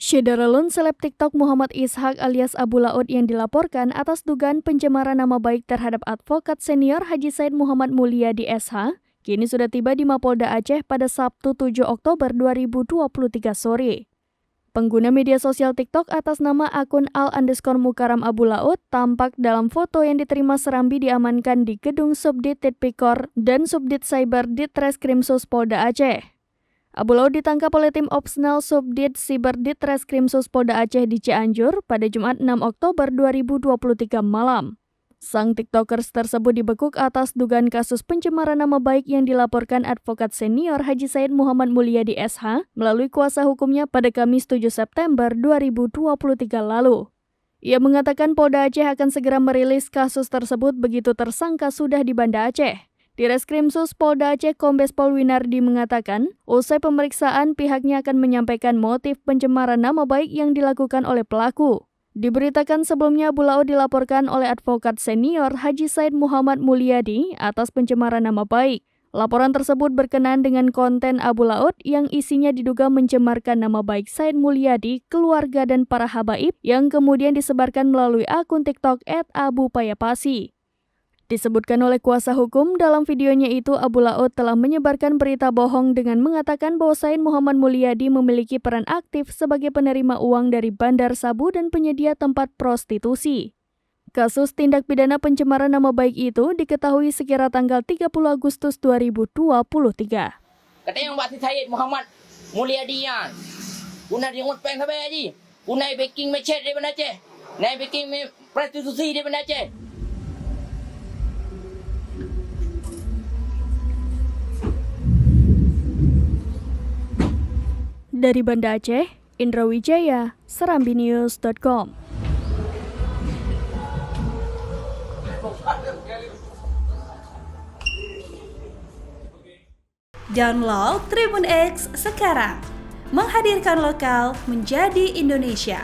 Syederalun seleb TikTok Muhammad Ishak alias Abu Laut yang dilaporkan atas dugaan pencemaran nama baik terhadap advokat senior Haji Said Muhammad Mulyadi SH, kini sudah tiba di Mapolda Aceh pada Sabtu 7 Oktober 2023 sore. Pengguna media sosial TikTok atas nama akun al_mukaram Abu Laut tampak dalam foto yang diterima Serambi diamankan di gedung Subdit Tipikor dan Subdit Cyber Ditreskrimsus Polda Aceh. Abu Laut ditangkap oleh tim Opsnal Subdit Siber Ditreskrimsus Polda Aceh di Cianjur pada Jumat 6 Oktober 2023 malam. Sang tiktokers tersebut dibekuk atas dugaan kasus pencemaran nama baik yang dilaporkan advokat senior Haji Said Muhammad Mulyadi SH melalui kuasa hukumnya pada Kamis 7 September 2023 lalu. Ia mengatakan Polda Aceh akan segera merilis kasus tersebut begitu tersangka sudah di Banda Aceh. Di Reskrimsus Polda Aceh Kombes Pol Winardi mengatakan, usai pemeriksaan pihaknya akan menyampaikan motif pencemaran nama baik yang dilakukan oleh pelaku. Diberitakan sebelumnya Abu Laut dilaporkan oleh advokat senior Haji Said Muhammad Mulyadi atas pencemaran nama baik. Laporan tersebut berkenaan dengan konten Abu Laut yang isinya diduga mencemarkan nama baik Said Mulyadi, keluarga dan para habaib yang kemudian disebarkan melalui akun TikTok @abupayapasi. Disebutkan oleh kuasa hukum, dalam videonya itu Abu Laut telah menyebarkan berita bohong dengan mengatakan bahwa Said Muhammad Mulyadi memiliki peran aktif sebagai penerima uang dari bandar sabu dan penyedia tempat prostitusi. Kasus tindak pidana pencemaran nama baik itu diketahui sekira tanggal 30 Agustus 2023. Katanya buat si Said Muhammad Mulyadi yan. Guna dia ngut peng sampai aja. Guna baking macet dia benar Aceh. Naik baking prostitusi dia benar Aceh. Dari Banda Aceh, Indra Wijaya, serambinews.com. Download Tribun X sekarang, menghadirkan lokal menjadi Indonesia.